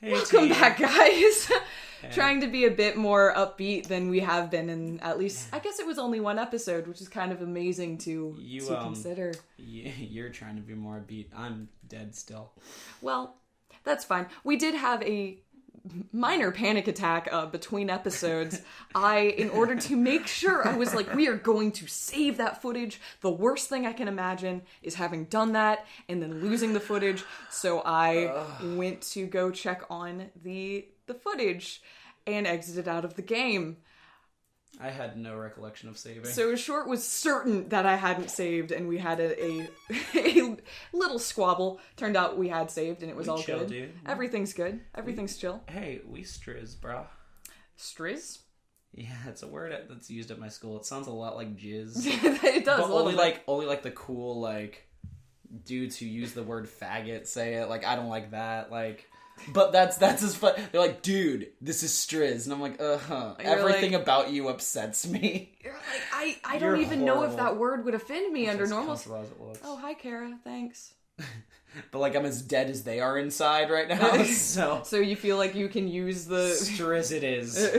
Hey, Welcome back, guys. Hey. Trying to be a bit more upbeat than we have been in at least, I guess it was only one episode, which is kind of amazing to consider. You're trying to be more upbeat. I'm dead still. Well, that's fine. We did have a minor panic attack between episodes. In order to make sure, I was like, we are going to save that footage. The worst thing I can imagine is having done that and then losing the footage. So I went to go check on the footage and exited out of the game. I had no recollection of saving. So Short was certain that I hadn't saved, and we had a little squabble. Turned out we had saved, and it was all chill, good. Dude. Everything's good. Everything's chill. Hey, we striz, brah. Striz? Yeah, it's a word that's used at my school. It sounds a lot like jizz. It does. But only like the cool like dudes who use the word faggot say it. Like I don't like that. Like. But that's as fun. They're like, dude, this is striz. And I'm like, everything about you upsets me. You're like, I don't even know if that word would offend me under normal... As it looks. Oh, hi, Kara. Thanks. But like, I'm as dead as they are inside right now, so... So you feel like you can use the... Striz it is.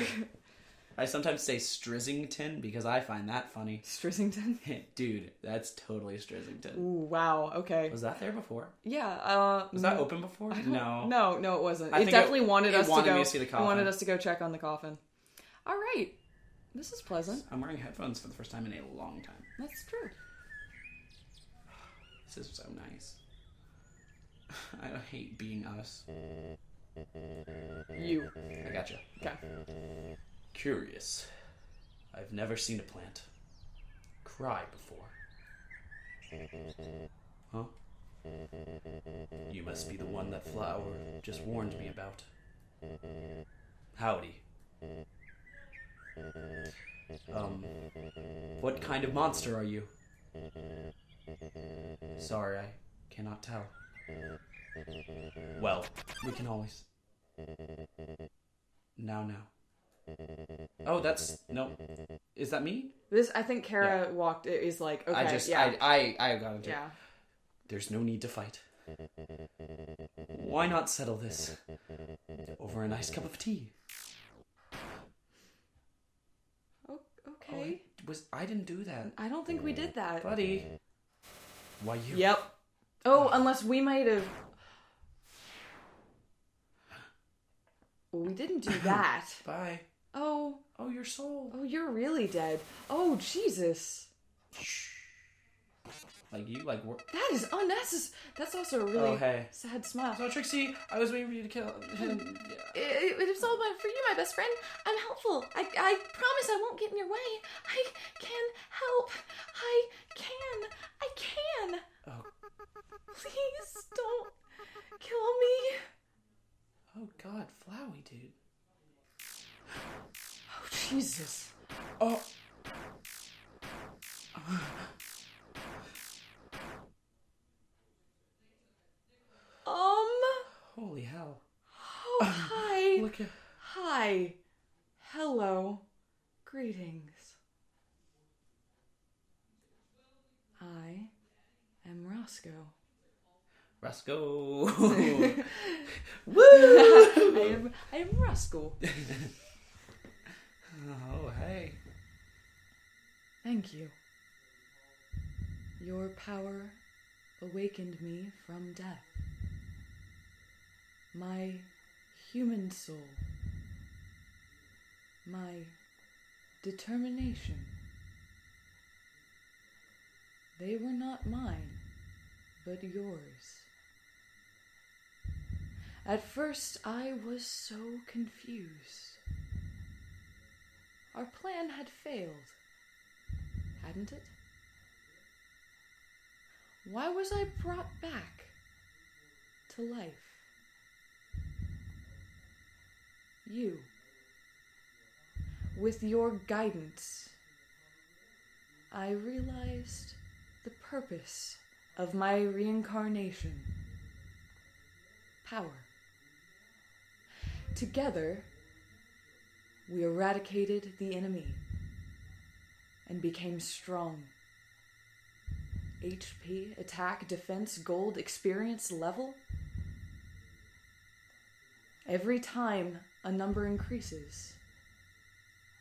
I sometimes say Strizzington because I find that funny. Strizzington? Dude, that's totally Strizzington. Ooh, wow, okay. Was that there before? Yeah, Was that open before? No, it wasn't. I it think wanted us to go. Me to see the coffin. It wanted us to go check on the coffin. All right, this is pleasant. I'm wearing headphones for the first time in a long time. That's true. This is so nice. I hate being us. You. I gotcha. Okay. Curious. I've never seen a plant cry before. Huh? You must be the one that Flower just warned me about. Howdy. What kind of monster are you? Sorry, I cannot tell. Well, we can always... Now. Oh, that's... No. Is that me? This, I think Kara walked... It is like, okay, I got it. Yeah. There's no need to fight. Why not settle this over a nice cup of tea? Okay. I didn't do that. I don't think we did that. Buddy. Why you? Yep. Oh, unless we might have... Well, we didn't do that. Bye. Oh, your soul. Oh, you're really dead. Oh, Jesus. Like you, That is unnecessary. That's also a really sad smile. So, Trixie, I was waiting for you to kill him. It was all for you, my best friend. I'm helpful. I promise I won't get in your way. I can help. I can. Oh. Please don't kill me. Oh, God, Flowey, dude. Oh, Jesus. Oh. Holy hell. Oh, hi. Look at... Hi. Hello. Greetings. I am Roscoe. Roscoe. Woo! I am Roscoe. Oh, hey. Thank you. Your power awakened me from death. My human soul. My determination. They were not mine, but yours. At first, I was so confused. Our plan had failed, hadn't it? Why was I brought back to life? You, with your guidance, I realized the purpose of my reincarnation. Power. Together, we eradicated the enemy and became strong. HP, attack, defense, gold, experience level. Every time a number increases,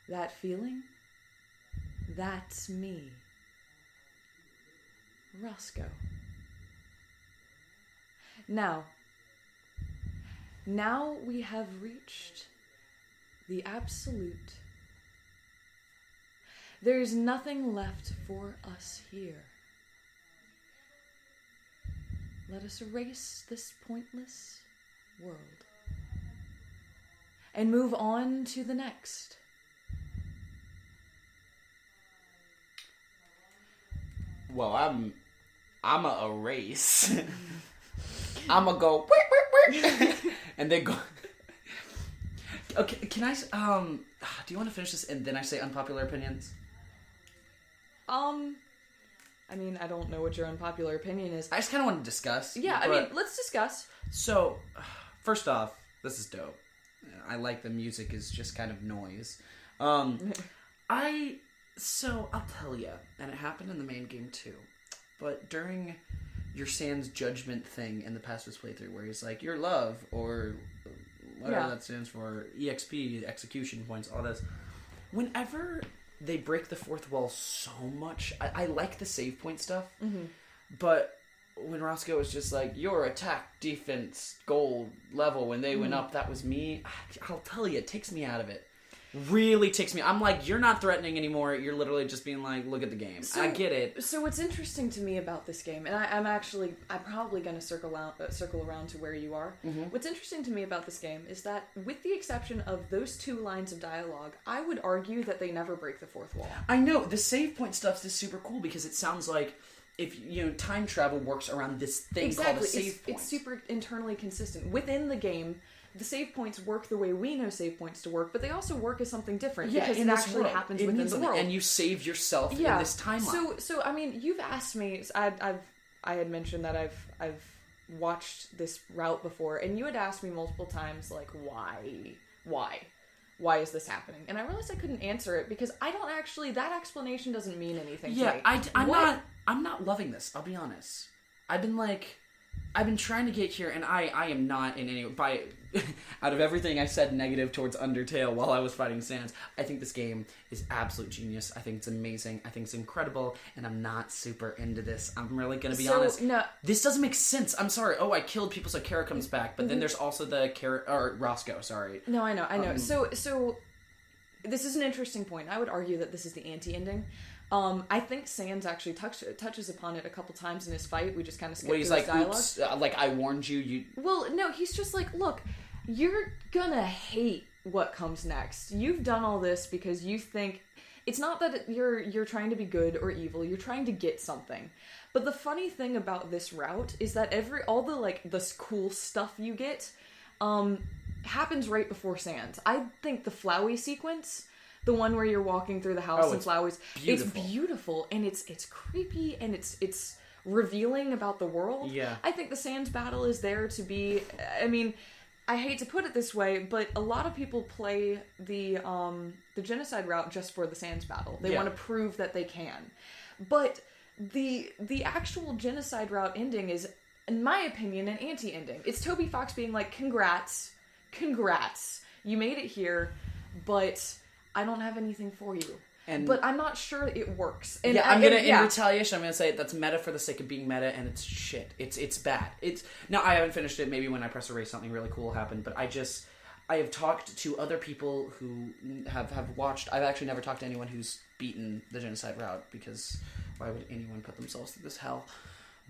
that feeling, that's me. Roscoe. Now we have reached the absolute. There is nothing left for us here. Let us erase this pointless world and move on to the next. Well, I'm a erase. I'm a go and then go. Okay, can I? Do you want to finish this and then I say unpopular opinions? I mean, I don't know what your unpopular opinion is. I just kind of want to discuss. Yeah, I mean, let's discuss. So, first off, this is dope. I like the music is just kind of noise. I'll tell you, and it happened in the main game too, but during your Sans judgment thing in the Pacifist playthrough, where he's like, your love, or whatever that stands for, EXP, execution points, all this. Whenever they break the fourth wall so much, I like the save point stuff, but when Roscoe was just like, your attack, defense, gold level, when they went up, that was me, I'll tell you, it takes me out of it. Really takes me. I'm like, you're not threatening anymore. You're literally just being like, look at the game. I get it. So what's interesting to me about this game, and I'm probably going to circle around to where you are. What's interesting to me about this game is that, with the exception of those 2 lines of dialogue, I would argue that they never break the fourth wall. I know the save point stuff is super cool because it sounds like if time travel works around this thing called a save point. It's super internally consistent within the game. The save points work the way we know save points to work, but they also work as something different because it actually happens within the world. And you save yourself in this timeline. So I mean, you've asked me. I had mentioned that I've watched this route before, and you had asked me multiple times, like, why is this happening? And I realized I couldn't answer it because I don't actually. That explanation doesn't mean anything to me. I'm not loving this. I'll be honest. I've been trying to get here, and I am not in any by. Out of everything I said negative towards Undertale while I was fighting Sans, I think this game is absolute genius. I think it's amazing. I think it's incredible, and I'm not super into this. I'm really going to be honest. No. This doesn't make sense. I'm sorry. Oh, I killed people so Kara comes back, but then there's also the Roscoe, sorry. No, I know. So this is an interesting point. I would argue that this is the anti-ending. I think Sans actually touches upon it a couple times in his fight. We just kind of skip through his dialogue. Oops, like, I warned you. Well, no, he's just like, look, you're gonna hate what comes next. You've done all this because you think... It's not that you're trying to be good or evil. You're trying to get something. But the funny thing about this route is that all the cool stuff you get happens right before Sans. I think the Flowey sequence... The one where you're walking through the house and flowers. Beautiful. It's beautiful, and it's creepy, and it's revealing about the world. Yeah. I think the Sans battle is there to be... I mean, I hate to put it this way, but a lot of people play the Genocide route just for the Sans battle. They want to prove that they can. But the actual Genocide route ending is, in my opinion, an anti-ending. It's Toby Fox being like, congrats, you made it here, but... I don't have anything for you. But I'm not sure it works. And in retaliation, I'm gonna say that's meta for the sake of being meta, and it's shit. It's bad. Now I haven't finished it. Maybe when I press erase, something really cool will happen. But I have talked to other people who have watched. I've actually never talked to anyone who's beaten the Genocide route, because why would anyone put themselves through this hell?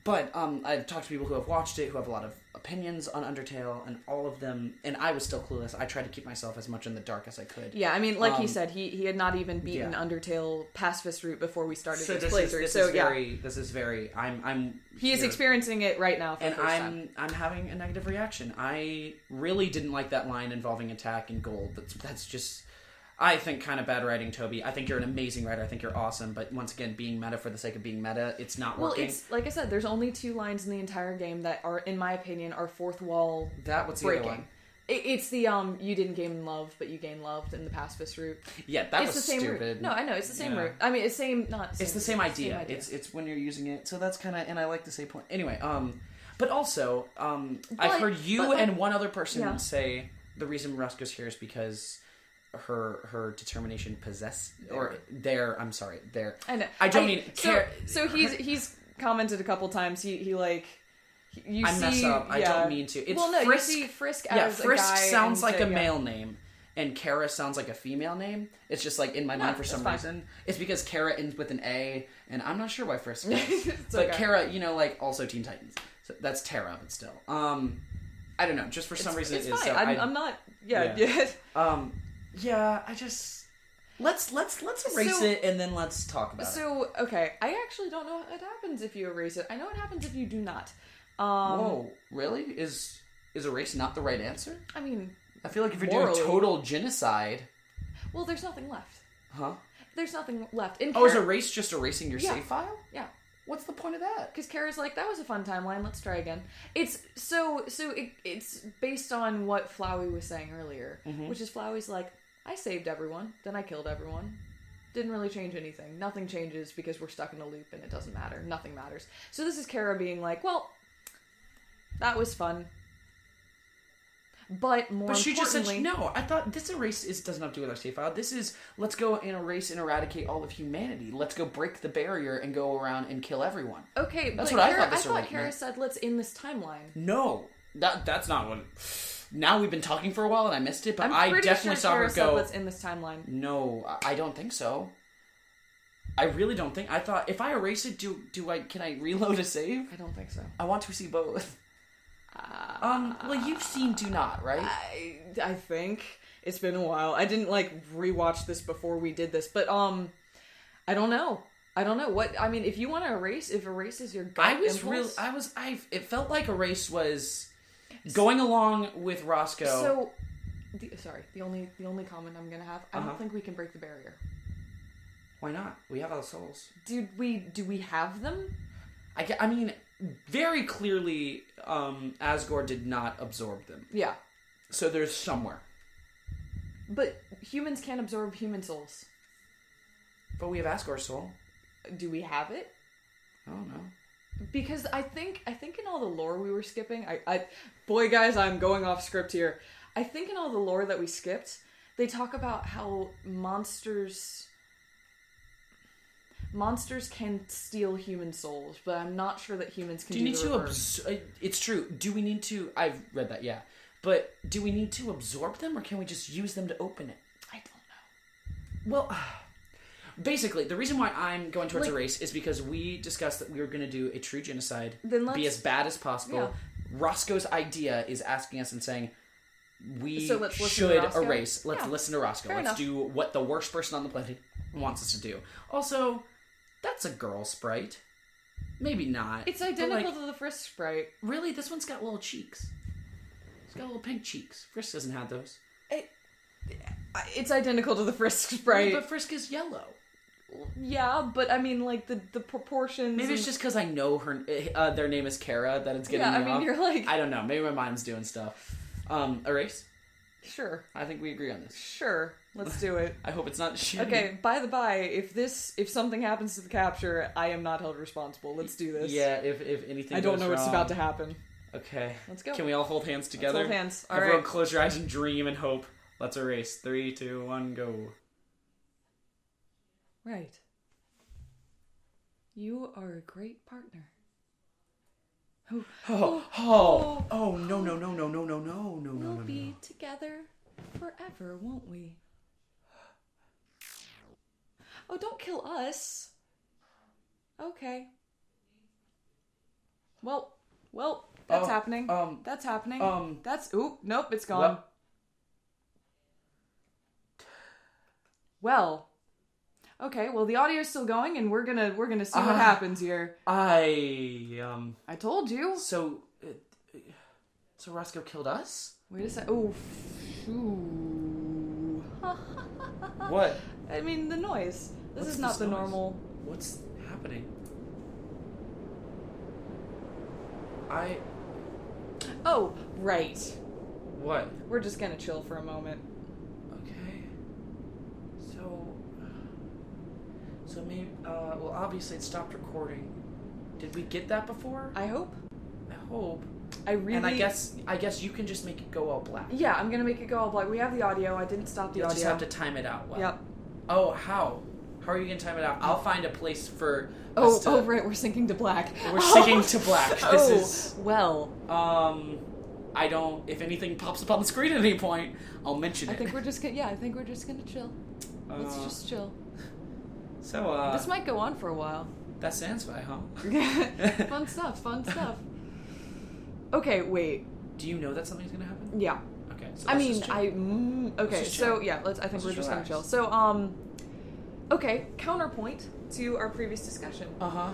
But I've talked to people who have watched it, who have a lot of opinions on Undertale, and all of them, and I was still clueless. I tried to keep myself as much in the dark as I could. Yeah, I mean, like he said, he had not even beaten Undertale pacifist route before we started this playthrough. This is very. He is experiencing it right now. For the first time. I'm having a negative reaction. I really didn't like that line involving attack and gold. That's just. I think kind of bad writing, Toby. I think you're an amazing writer. I think you're awesome. But once again, being meta for the sake of being meta, it's not working. Well, it's like I said, there's only 2 lines in the entire game that are, in my opinion, are fourth wall What's breaking. The other one? It's the you didn't gain love, but you gain loved in the pacifist route. Yeah, that it's was the same stupid. Route. No, I know it's the same route. I mean, it's same, not. The same it's the same idea. It's when you're using it. So that's kind of, and I like the same point. Anyway, but also, I've heard you and one other person say the reason Roscoe's here is because her determination possess or their. I'm sorry, their. I know. I don't mean care. So he's commented a couple times. He like. You I see, mess up. I don't mean to. It's Frisk. You see Frisk as Frisk a guy sounds like a yeah. male name, and Kara sounds like a female name. It's just like in my mind for some reason. It's because Kara ends with an A, and I'm not sure why Frisk does. But okay. Kara, like also Teen Titans. So that's Tara, but still. I don't know. Just for some reason, it's it is. Fine. So I'm not. Yeah. Yeah. I just. Let's erase it and then let's talk about it. So, okay, I actually don't know what happens if you erase it. I know what happens if you do not. Whoa, really? Is erase not the right answer? I mean, I feel like if you're doing total genocide... Well, there's nothing left. Huh? There's nothing left. Is erase just erasing your save file? Yeah. What's the point of that? Because Kara's like, that was a fun timeline, let's try again. It's based on what Flowey was saying earlier, which is Flowey's like, I saved everyone, then I killed everyone. Didn't really change anything. Nothing changes because we're stuck in a loop and it doesn't matter. Nothing matters. So this is Kara being like, well, that was fun. But she just said, no, I thought this erase doesn't have to do with our save file. This is, let's go and erase and eradicate all of humanity. Let's go break the barrier and go around and kill everyone. Okay, that's but what Kara, I thought Kara said, let's end this timeline. No, that's not what... Now we've been talking for a while and I missed it, but I definitely saw Kara her go... let's end this timeline. No, I don't think so. I really don't think... I thought, if I erase it, can I reload a save? I don't think so. I want to see both. Well, you've seen Do Not, right? I think it's been a while. I didn't rewatch this before we did this, but I don't know. What I mean. If you want to erase, if erase is your gut impulse, it felt like erase was going along with Roscoe. So, the only comment I'm gonna have. I don't think we can break the barrier. Why not? We have our souls. Do we have them? I mean, very clearly, Asgore did not absorb them. Yeah. So there's somewhere. But humans can't absorb human souls. But we have Asgore's soul. Do we have it? I don't know. Because I think in all the lore we were skipping, boy guys, I'm going off script here. I think in all the lore that we skipped, they talk about how monsters can steal human souls, but I'm not sure that humans can do the reverse. It's true. Do we need to... I've read that, yeah. But do we need to absorb them, or can we just use them to open it? I don't know. Well, basically, the reason why I'm going towards erase is because we discussed that we were going to do a true genocide, be as bad as possible. Yeah. Roscoe's idea is asking us and saying... We should erase. Let's listen to Roscoe. Let's do what the worst person on the planet wants us to do. Also, that's a girl sprite. Maybe not. It's identical to the Frisk sprite. Really? This one's got little cheeks. It's got little pink cheeks. Frisk doesn't have those. It's identical to the Frisk sprite. But Frisk is yellow. Yeah, but I mean, the proportions... Maybe it's just because I know their name is Kara that it's getting me off. You're like... I don't know. Maybe my mind's doing stuff. Erase? Sure. I think we agree on this. Sure. Let's do it. I hope it's not shooting. Okay, by the by, if something happens to the capture, I am not held responsible. Let's do this. Yeah, if anything I don't goes know wrong. what's about to happen. Okay. Let's go. Can we all hold hands together? Let's hold hands. All Everyone right. Close your eyes and dream and hope. Let's erase. 3, 2, 1, go. Right. You are a great partner. No. We'll be together forever, won't we? Oh, don't kill us. Okay. Well, that's happening. That's happening. Nope, it's gone. Well. Okay, well the audio's still going and we're gonna see what happens here. I told you. So Roscoe killed us? Wait a sec. Oh, shoo. What? I mean, the noise. This is not the normal. What's happening? Oh, right. What? We're just gonna chill for a moment. Okay. So maybe, obviously it stopped recording. Did we get that before? I hope. I hope. And I guess you can just make it go all black. Yeah, I'm gonna make it go all black. We have the audio. I didn't stop the You'll audio. just have to time it out well. Yep. Oh, how? How are you going to time it out? I'll find a place for Oh, us to... right, we're syncing to black. We're syncing to black. This is... well. I don't... If anything pops up on the screen at any point, I'll mention it. I think we're just gonna chill. Let's just chill. So, this might go on for a while. That's Sansby, huh? Fun stuff. Okay, wait. Do you know that something's going to happen? Yeah. Okay, so I mean, Let's just chill. so yeah, I think we're just gonna relax. chill. So, okay, counterpoint to our previous discussion. Uh-huh.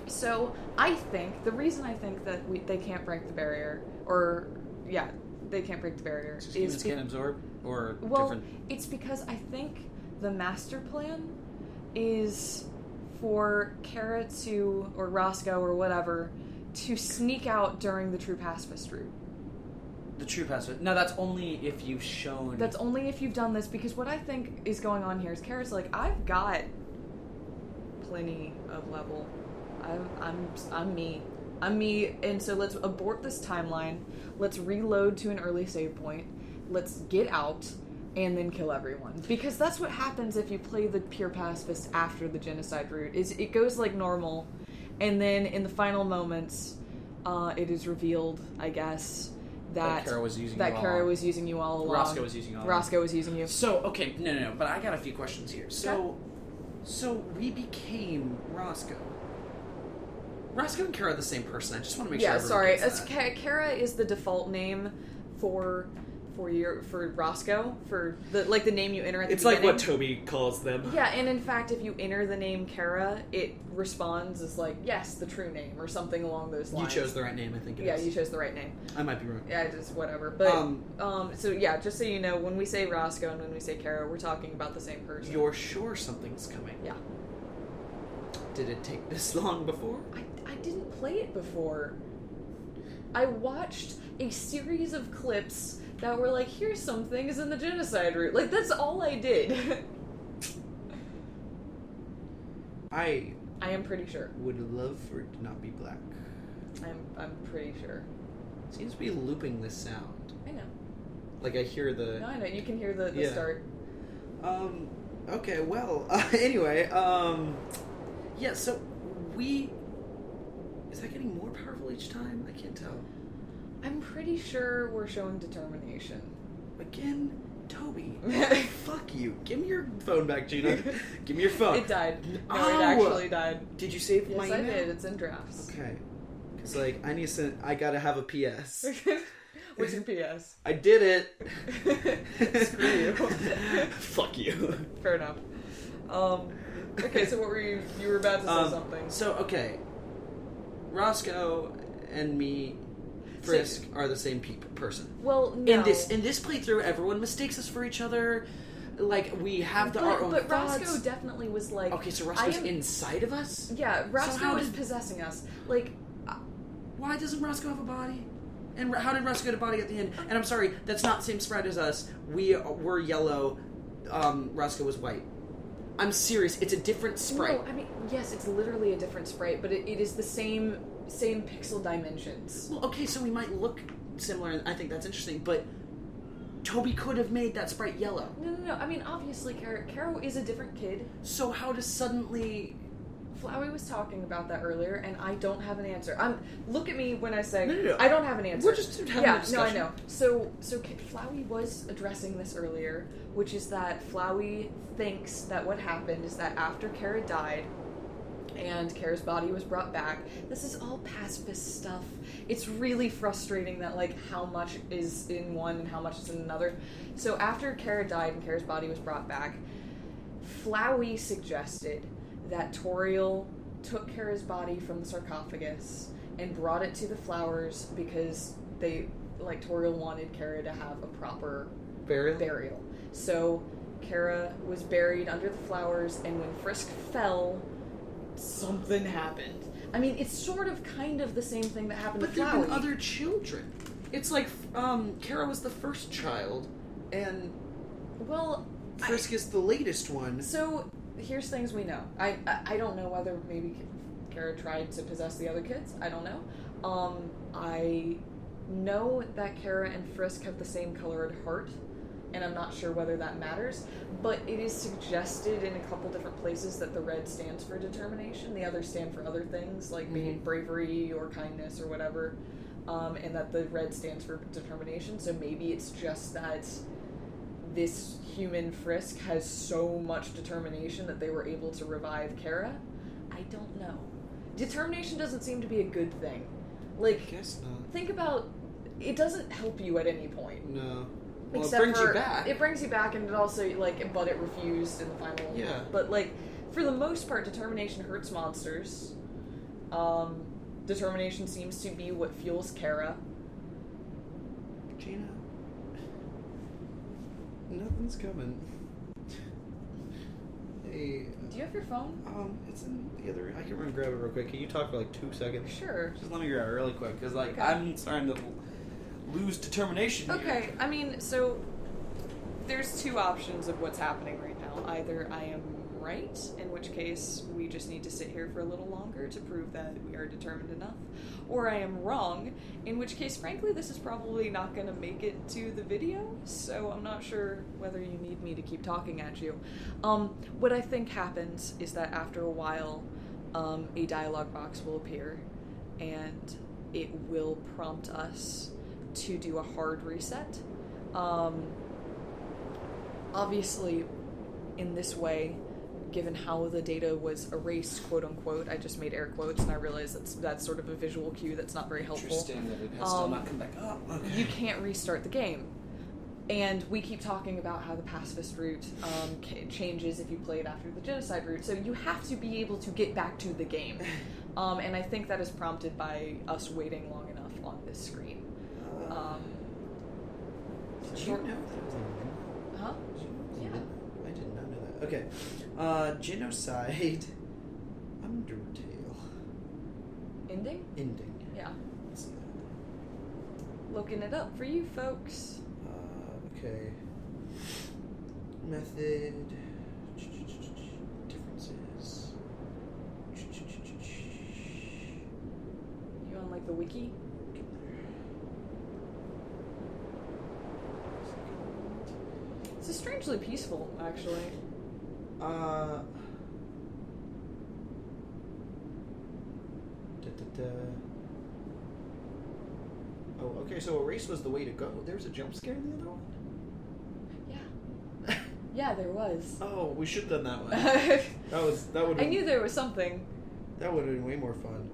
So, I think, the reason I think that they can't break the barrier, they can't break the barrier, Just humans can't absorb, or well, different... it's because I think the master plan is for Kara to, or Roscoe or whatever, to sneak out during the true pacifist route. The true pacifist... No, that's only if you've shown... That's only if you've done this, because what I think is going on here is Kara's like, I've got plenty of level. I'm me. I'm me, and so let's abort this timeline. Let's reload to an early save point. Let's get out, and then kill everyone. Because that's what happens if you play the pure pacifist after the genocide route. Is it goes like normal, and then in the final moments, it is revealed, I guess, that Kara was using you all along. Roscoe was using you all along. Roscoe was using you. So, okay, no, but I got a few questions here. So we became Roscoe. Roscoe and Kara are the same person. I just want to make sure. Yeah, sorry. Gets that. Kara is the default name for Roscoe, for the name you enter at the It's beginning. like what Toby calls them. Yeah, and in fact, if you enter the name Kara, it responds as like, yes, the true name, or something along those lines. You chose the right name, I think it is. Yeah, you chose the right name. I might be wrong. Yeah, just whatever. But, so yeah, just so you know, when we say Roscoe and when we say Kara, we're talking about the same person. You're sure something's coming? Yeah. Did it take this long before? I didn't play it before. I watched a series of clips that were like, here's some things in the genocide route. Like, that's all I did. I am pretty sure. would love for it to not be black. I'm pretty sure. Seems to be looping this sound. I know. Like I hear the... No, I know. You can hear the Yeah. start. Okay, well, anyway, yeah, so we... Is that getting more powerful each time? I can't tell. I'm pretty sure we're showing determination. Again, Toby. Fuck you. Give me your phone back, Gina. Give me your phone. It died. No, Oh! it actually died. Did you save Yes, my I email? did. It's in drafts. Okay. Because, like, I gotta have a PS. What's your PS? I did it. Screw you. Fuck you. Fair enough. Okay, so what were you were about to say something. So, okay. Roscoe and me, Frisk, are the same person. Well, no. In this playthrough, everyone mistakes us for each other. Like, we have our own But thoughts. Roscoe definitely was like... Okay, so Roscoe's inside of us? Yeah, Roscoe how was did- possessing us. Like... Why doesn't Roscoe have a body? And how did Roscoe get a body at the end? And I'm sorry, that's not the same spread as us. We're yellow. Roscoe was white. I'm serious. It's a different sprite. No, I mean, yes, it's literally a different sprite, but it is the same pixel dimensions. Well, okay, so we might look similar, and I think that's interesting, but Toby could have made that sprite yellow. No. I mean, obviously, Caro is a different kid. So how does suddenly... Flowey was talking about that earlier, and I don't have an answer. Look at me when I say No. I don't have an answer. We're just having a discussion. No, I know. So Flowey was addressing this earlier, which is that Flowey thinks that what happened is that after Kara died and Kara's body was brought back, this is all pacifist stuff. It's really frustrating that, like, how much is in one and how much is in another. So after Kara died and Kara's body was brought back, Flowey suggested that Toriel took Kara's body from the sarcophagus and brought it to the flowers because Toriel wanted Kara to have a proper burial. So Kara was buried under the flowers, and when Frisk fell, something happened. I mean, it's sort of kind of the same thing that happened to Flowey. But there have been other children. It's like, Kara was the first child, and Frisk is the latest one. So... Here's things we know. I don't know whether maybe Kara tried to possess the other kids. I don't know. I know that Kara and Frisk have the same colored heart, and I'm not sure whether that matters, but it is suggested in a couple different places that the red stands for determination, the others stand for other things, like being bravery or kindness or whatever, and that the red stands for determination, so maybe it's just that this human Frisk has so much determination that they were able to revive Kara. I don't know. Determination doesn't seem to be a good thing. Like, I guess not. think about, it doesn't help you at any point. No. Well, Except it brings for, you back. It brings you back, and it also, like, but it refused in the final. Yeah. But, like, for the most part, determination hurts monsters. Determination seems to be what fuels Kara. Gina. Nothing's coming. Hey. Do you have your phone? It's in the other. I can run and grab it real quick. Can you talk for like 2 seconds? Sure. Just let me grab it really quick, because like Okay. I'm starting to lose determination. Okay, Here. I mean, so there's two options of what's happening right now. Either I am right, in which case we just need to sit here for a little longer to prove that we are determined enough, or I am wrong, in which case, frankly, this is probably not going to make it to the video, so I'm not sure whether you need me to keep talking at you. What I think happens is that after a while, a dialogue box will appear, and it will prompt us to do a hard reset. Obviously, in this way, given how the data was erased, quote unquote, I just made air quotes, and I realized that's sort of a visual cue that's not very helpful. Interesting that it has still not come back up. Okay. You can't restart the game. And we keep talking about how the pacifist route changes if you play it after the genocide route, so you have to be able to get back to the game. And I think that is prompted by us waiting long enough on this screen. Did you know that it was a Huh? Yeah. I did not know that. Okay. Genocide. Undertale. Ending? Ending. Yeah. Let's see that. Looking it up for you folks. Okay. Method. Differences. You on like the wiki? This is strangely peaceful, actually. Oh, okay, so erase was the way to go. There was a jump scare in the other one? Yeah. Yeah, there was. Oh, we should have done that one. I That would knew there was something. That would have been way more fun.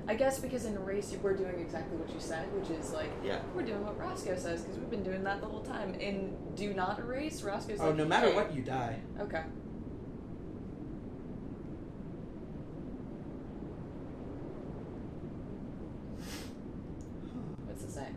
I guess because in Erase we're doing exactly what you said, which is like, Yeah. we're doing what Roscoe says, because we've been doing that the whole time. In Do Not Erase, Roscoe's Oh, like, no matter hey. what, you die. Okay. What's it say?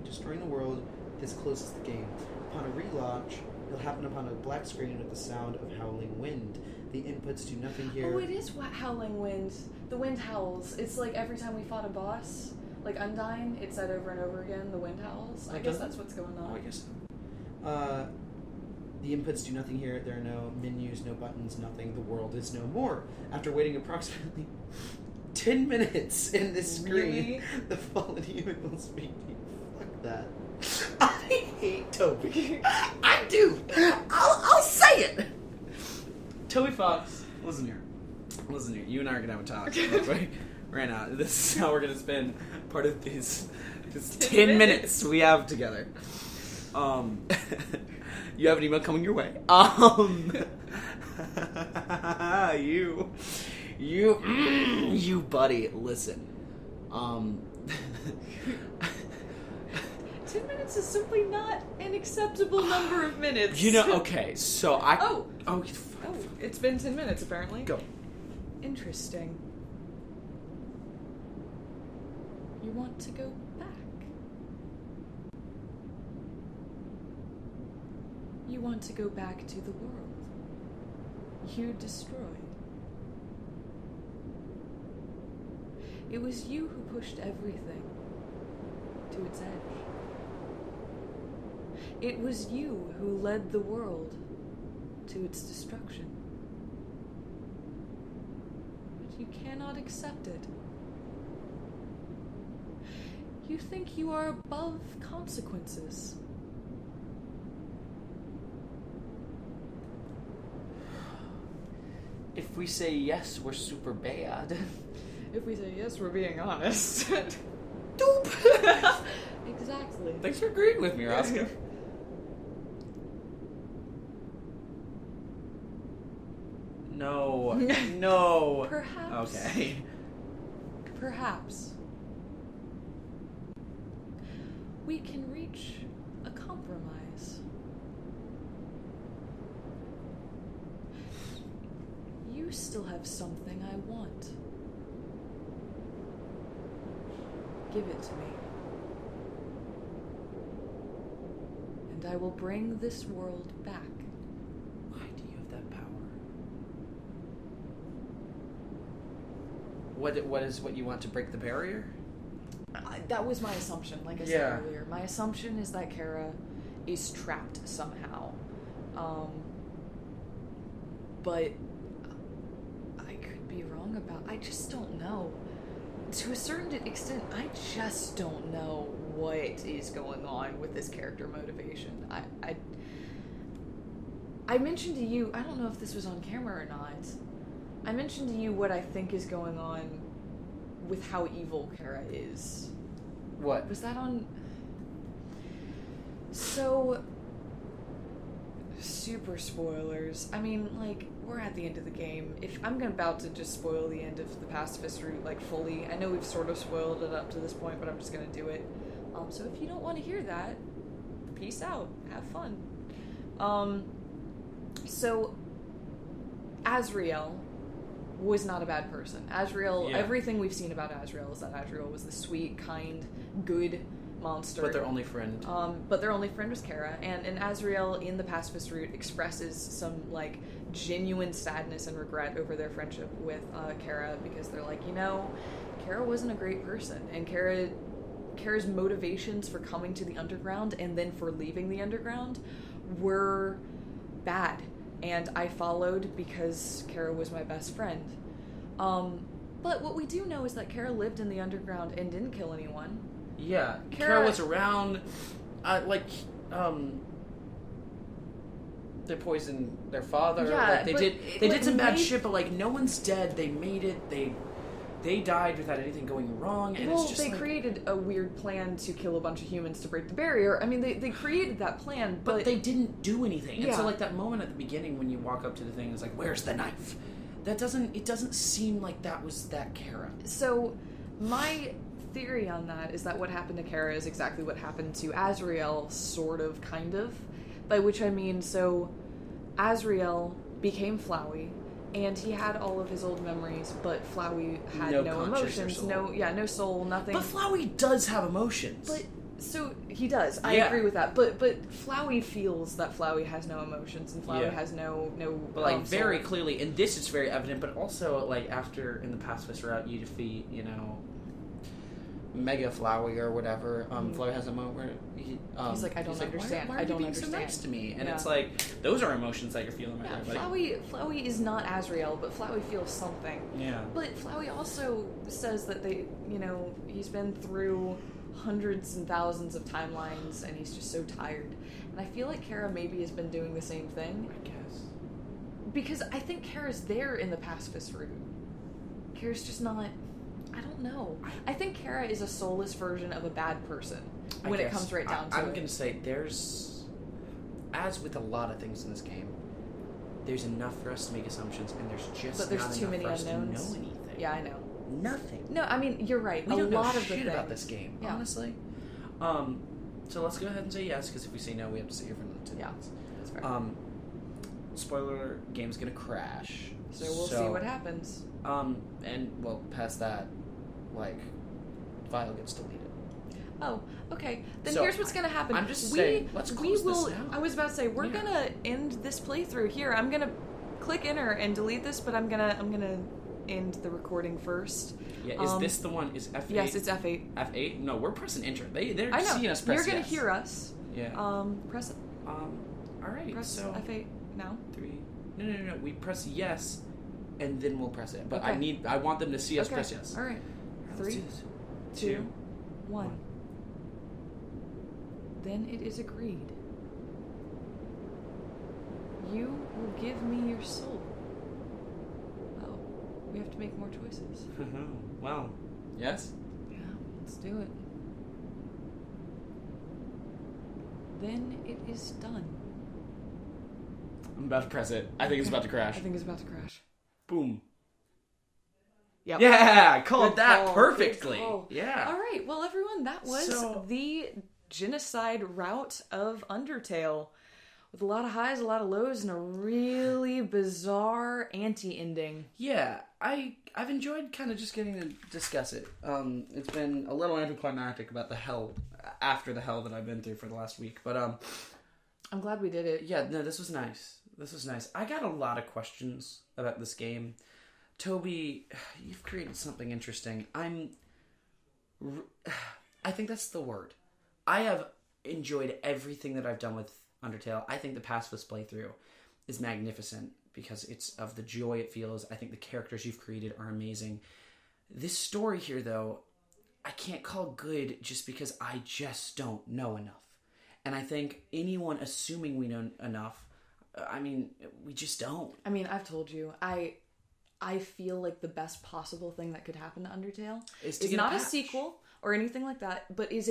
Destroying the world is closest to the game. Upon a relaunch, it'll happen upon a black screen with the sound of howling wind. The inputs do nothing here. Oh, it is howling wind. The wind howls. It's like every time we fought a boss, like Undyne, it said over and over again, the wind howls. I guess that's what's going on. Oh, I guess so. The inputs do nothing here. There are no menus, no buttons, nothing. The world is no more. After waiting approximately 10 minutes in this screen, Really? the fallen human will speak to you. Fuck that. I hate Toby. I do. I'll say it. Toby Fox, listen here. Listen here. You and I are gonna have a talk real quick right now. This is how we're gonna spend part of this 10 minutes we have together. You have an email coming your way. You buddy, listen. 10 minutes is simply not an acceptable number of minutes. You know, okay, so I... Oh, Oh, it's been 10 minutes apparently. go. Interesting. You want to go back? You want to go back to the world you destroyed. It was you who pushed everything to its edge. It was you who led the world to its destruction. But you cannot accept it. You think you are above consequences. If we say yes, we're super bad. If we say yes, we're being honest. Doop! Exactly. Thanks for agreeing with me, Roscoe. No. No. Perhaps. Okay. Perhaps. We can reach a compromise. You still have something I want. Give it to me. And I will bring this world back. Why do you have that power? What is what you want to break the barrier? That was my assumption, like I said earlier. My assumption is that Kara is trapped somehow. But I could be wrong about... I just don't know. To a certain extent, I just don't know what is going on with this character motivation. I mentioned to you, I don't know if this was on camera or not, I mentioned to you what I think is going on with how evil Kara is. What? Was that on... So... Super spoilers. I mean, like, we're at the end of the game. If I'm about to just spoil the end of the pacifist route, like, fully. I know we've sort of spoiled it up to this point, but I'm just gonna do it. So if you don't want to hear that, peace out. Have fun. So, Azrael was not a bad person. Azrael, everything we've seen about Azrael is that Azrael was the sweet, kind, good monster. But their only friend. But their only friend was Kara, and Azrael in the pacifist route expresses some like genuine sadness and regret over their friendship with Kara, because they're like, you know, Kara wasn't a great person, and Kara's motivations for coming to the underground and then for leaving the underground were bad, and I followed because Kara was my best friend. But what we do know is that Kara lived in the underground and didn't kill anyone. Yeah, Kara was around, they poisoned their father. Yeah, like, they did some bad shit, but like no one's dead. They made it. They died without anything going wrong. And well, it's just they created a weird plan to kill a bunch of humans to break the barrier. I mean, they created that plan, but they didn't do anything. Yeah. And so like that moment at the beginning when you walk up to the thing, it's like, where's the knife? It doesn't seem like that was that Kara. So my theory on that is that what happened to Kara is exactly what happened to Azrael, sort of, kind of. By which I mean, so Azrael became Flowey, and he had all of his old memories, but Flowey had no emotions, soul. no soul, nothing. But Flowey does have emotions. But so he does. I agree with that. But Flowey feels that Flowey has no emotions, and Flowey has no. But like very soul. clearly, and this is very evident. But also, like after in the pacifist route, you defeat, you know, Mega Flowey or whatever. Flowey has a moment where he's like, I don't understand. Why are you being so nice to me? And it's like those are emotions that you're feeling right there, buddy. Flowey is not Azrael, but Flowey feels something. Yeah. But Flowey also says that he's been through hundreds and thousands of timelines, and he's just so tired. And I feel like Kara maybe has been doing the same thing. I guess. Because I think Kara's there in the pacifist route. Kara's just not... I don't know. I think Kara is a soulless version of a bad person when it comes right down to it. I'm going to say there's, as with a lot of things in this game, there's enough for us to make assumptions, and there's just but there's not too enough many for us unknowns. to know anything. Yeah, I know. Nothing. No, I mean, you're right. We don't lot know of the shit things about this game, honestly. So let's go ahead and say yes, because if we say no, we have to sit here for another 2 minutes. That's fair. Spoiler, game's going to crash. So we'll see what happens. And, well, past that, like, file gets deleted. Oh, okay. Then So, here's what's gonna happen. I'm just saying, let's close this now. I was about to say we're gonna end this playthrough here. I'm gonna click enter and delete this, but I'm gonna end the recording first. Yeah, is this the one? Is F8? Yes, it's F8. F8? No, we're pressing enter. They're I know. seeing us press You're gonna yes. hear us. Yeah. Press it. All right. Press so F8 now. 3. No. We press yes, and then we'll press it. But Okay. I want them to see us Okay. press yes. All right. Let's 3, do this. 2, 1. Then it is agreed. You will give me your soul. Oh, we have to make more choices. Well, yes. Yeah, let's do it. Then it is done. I'm about to press it. I think it's about to crash. I think it's about to crash. Boom. Yep. Yeah, I called Good that call, perfectly. good call. Yeah. All right, well, everyone, that was the Genocide route of Undertale. With a lot of highs, a lot of lows, and a really bizarre anti-ending. Yeah, I've enjoyed kind of just getting to discuss it. It's been a little anticlimactic about the hell after the hell that I've been through for the last week, but I'm glad we did it. yeah, no, this was nice. This was nice. I got a lot of questions about this game. Toby, you've created something interesting. I think that's the word. I have enjoyed everything that I've done with Undertale. I think the pacifist playthrough is magnificent because it's of the joy it feels. I think the characters you've created are amazing. This story here, though, I can't call good just because I just don't know enough. And I think anyone assuming we know enough, we just don't. I mean, I've told you, I feel like the best possible thing that could happen to Undertale is not a sequel or anything like that, but is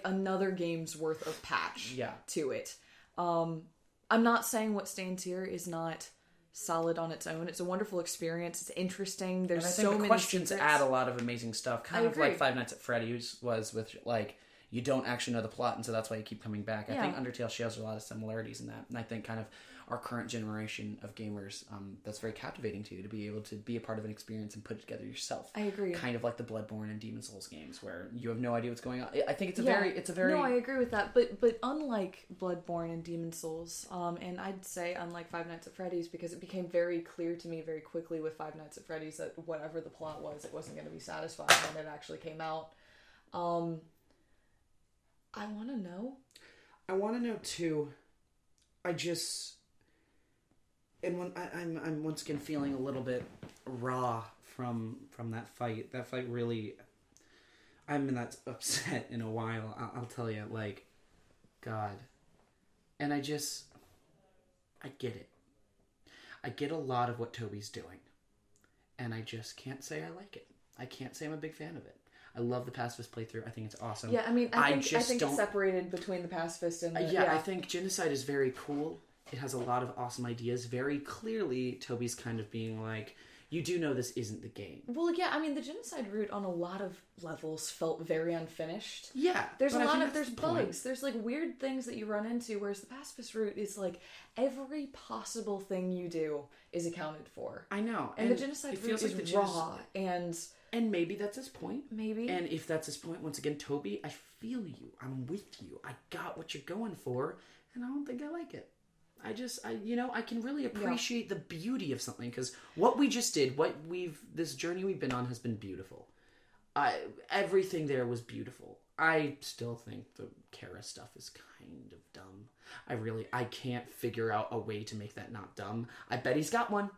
another game's worth of patch to it. I'm not saying what stands here is not solid on its own. It's a wonderful experience. It's interesting. There's and I think so the many questions secrets. add a lot of amazing stuff. Kind of like Five Nights at Freddy's was with you don't actually know the plot, and so that's why you keep coming back. I think Undertale shares a lot of similarities in that, and I think kind of our current generation of gamers, that's very captivating to you to be able to be a part of an experience and put it together yourself. I agree. Kind of like the Bloodborne and Demon Souls games where you have no idea what's going on. I think it's a very No, I agree with that. But unlike Bloodborne and Demon Souls, and I'd say unlike Five Nights at Freddy's, because it became very clear to me very quickly with Five Nights at Freddy's that whatever the plot was, it wasn't going to be satisfying when it actually came out. I want to know. I want to know too. I'm once again feeling a little bit raw from that fight. That fight really, I haven't been that upset in a while. I'll tell you, God. And I get it. I get a lot of what Toby's doing. And I just can't say I like it. I can't say I'm a big fan of it. I love the pacifist playthrough. I think it's awesome. Yeah, I think it's separated between the pacifist and the... I think Genocide is very cool. It has a lot of awesome ideas. Very clearly, Toby's kind of being like, you do know this isn't the game. Well, yeah, the Genocide route on a lot of levels felt very unfinished. Yeah. There's bugs. There's weird things that you run into, whereas the pacifist route is every possible thing you do is accounted for. I know. And the Genocide route is raw and maybe that's his point. Maybe. And if that's his point, once again, Toby, I feel you. I'm with you. I got what you're going for, and I don't think I like it. I can really appreciate the beauty of something, because what we just did, this journey we've been on has been beautiful. Everything there was beautiful. I still think the Kara stuff is kind of dumb. I can't figure out a way to make that not dumb. I bet he's got one.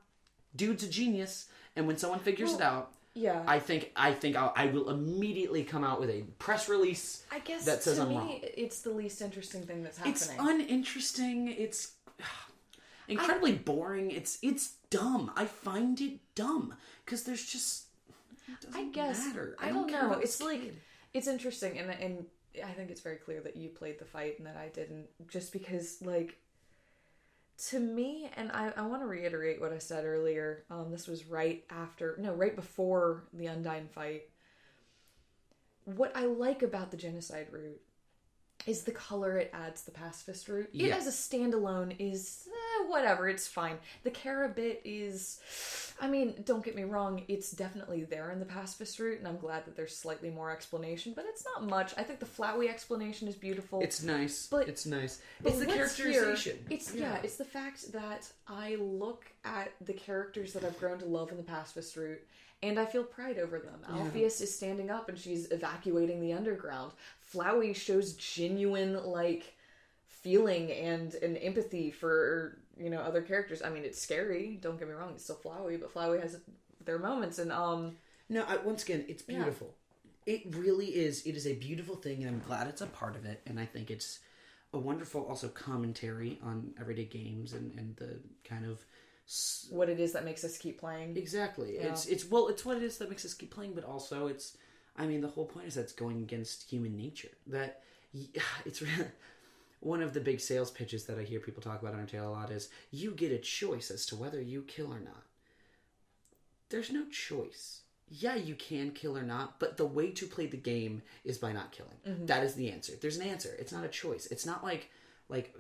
Dude's a genius, and when someone figures it out, yeah, I think I will immediately come out with a press release. I guess that says to I'm me, wrong. It's the least interesting thing that's happening. It's uninteresting. It's incredibly boring. It's dumb. I find it dumb because there's just. It doesn't matter. I don't know. It's it's interesting, and I think it's very clear that you played the fight and that I didn't, just because to me, and I want to reiterate what I said earlier. This was right before the Undyne fight. What I like about the Genocide route is the color it adds the pacifist route. Yeah. It as a standalone is whatever, it's fine. The Kara bit is, don't get me wrong, it's definitely there in the pacifist route, and I'm glad that there's slightly more explanation, but it's not much. I think the Flowey explanation is beautiful. It's nice. But it's nice. But it's the characterization. It's the fact that I look at the characters that I've grown to love in the pacifist route, and I feel pride over them. Yeah. Alpheus is standing up and she's evacuating the underground. Flowey shows genuine, feeling and an empathy for, you know, other characters. I mean, it's scary, don't get me wrong, it's still Flowey, but Flowey has their moments, and No, once again, it's beautiful. Yeah. It really is. It is a beautiful thing, and I'm glad it's a part of it, and I think it's a wonderful also commentary on everyday games and the kind of what it is that makes us keep playing. Exactly. Yeah. It's what it is that makes us keep playing, but also it's, I mean, the whole point is that it's going against human nature. That it's one of the big sales pitches that I hear people talk about Undertale a lot is you get a choice as to whether you kill or not. There's no choice. Yeah, you can kill or not, but the way to play the game is by not killing. Mm-hmm. That is the answer. There's an answer. It's not a choice. It's not like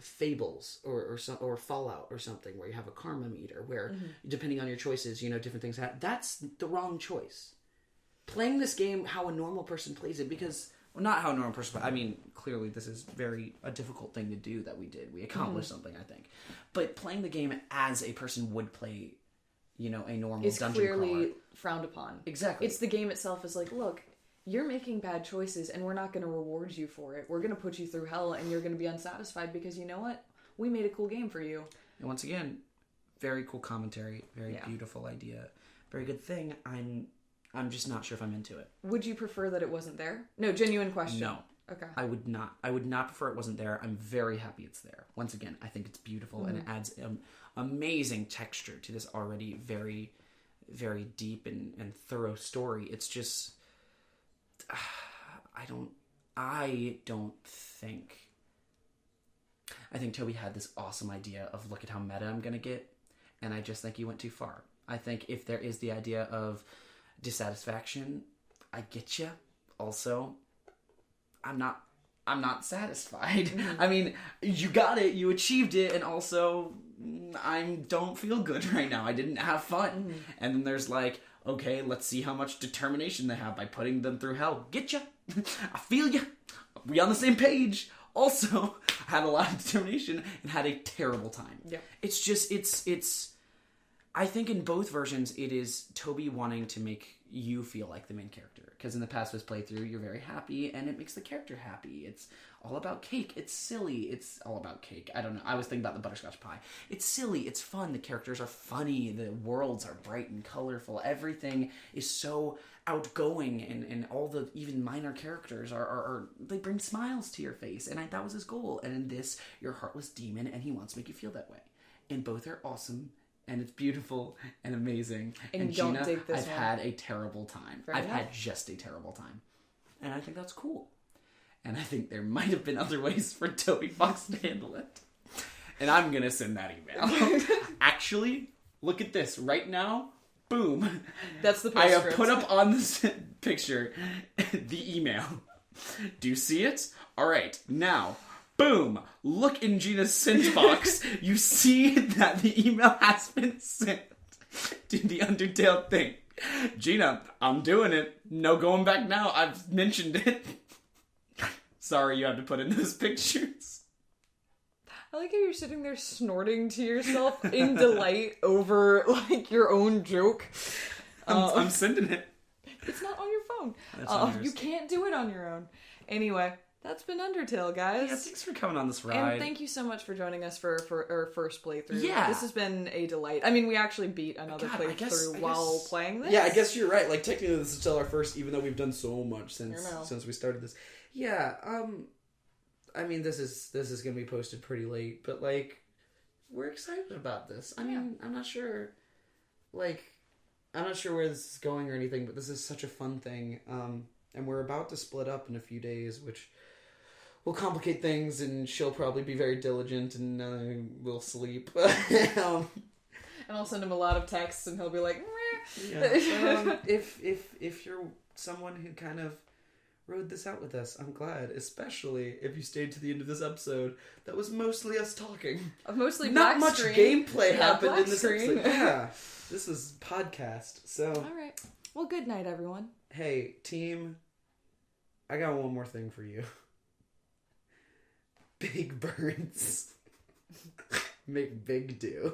Fables or Fallout or something where you have a karma meter where depending on your choices, you know, different things happen. That's the wrong choice. Playing this game how a normal person plays it, because well, not how a normal person. I mean, clearly this is a difficult thing to do that we did. We accomplished something, I think. But playing the game as a person would play, you know, a normal dungeon clearly crawler. Frowned upon. Exactly. It's the game itself is like, look, you're making bad choices and we're not going to reward you for it. We're going to put you through hell and you're going to be unsatisfied because you know what? We made a cool game for you. And once again, very cool commentary, very beautiful idea, very good thing. I'm just not sure if I'm into it. Would you prefer that it wasn't there? No, genuine question. No. Okay. I would not. I would not prefer it wasn't there. I'm very happy it's there. Once again, I think it's beautiful and it adds amazing texture to this already very, very deep and thorough story. It's just, I think Toby had this awesome idea of look at how meta I'm gonna get, and I just think he went too far. I think if there is the idea of dissatisfaction, I get you. Also, I'm not satisfied. Mm-hmm. I mean, you got it, you achieved it, and also I don't feel good right now. I didn't have fun. Mm-hmm. And then there's like, okay, let's see how much determination they have by putting them through hell. Get ya? I feel ya. We on the same page. Also, I had a lot of determination and had a terrible time. Yeah. It's just, it's. I think in both versions, it is Toby wanting to make you feel like the main character. Because in the past this playthrough, you're very happy, and it makes the character happy. It's all about cake. It's silly. It's all about cake. I don't know. I was thinking about the butterscotch pie. It's silly. It's fun. The characters are funny. The worlds are bright and colorful. Everything is so outgoing, and all the even minor characters are they bring smiles to your face. And that was his goal. And in this, you're a heartless demon, and he wants to make you feel that way. And both are awesome. And it's beautiful and amazing. And don't Gina, dig this I've had a terrible time. Fair I've enough. had just a terrible time. And I think that's cool. And I think there might have been other ways for Toby Fox to handle it. And I'm going to send that email. Actually, look at this. Right now, boom. That's the I have postscript. put up on this picture the email. Do you see it? All right. Now, boom! Look in Gina's sent box. You see that the email has been sent to the Undertale thing. Gina, I'm doing it. No going back now. I've mentioned it. Sorry you had to put in those pictures. I like how you're sitting there snorting to yourself in delight over, like, your own joke. I'm sending it. It's not on your phone. You can't do it on your own. Anyway. That's been Undertale, guys. Yeah, thanks for coming on this ride. And thank you so much for joining us for our first playthrough. Yeah. This has been a delight. I mean, we actually beat another playthrough while playing this. Yeah, I guess you're right. Like, technically this is still our first, even though we've done so much since we started this. Yeah, I mean, this is going to be posted pretty late, but, like, we're excited about this. I mean, I'm not sure where this is going or anything, but this is such a fun thing. And we're about to split up in a few days, which will complicate things, and she'll probably be very diligent, and we'll sleep. And I'll send him a lot of texts, and he'll be like, yeah. If you're someone who kind of rode this out with us, I'm glad. Especially if you stayed to the end of this episode. That was mostly us talking. Mostly not black much screen. gameplay happened in this screen. episode. Yeah, this is podcast. So all right. Well, good night, everyone. Hey, team. I got one more thing for you. Big burns make big do.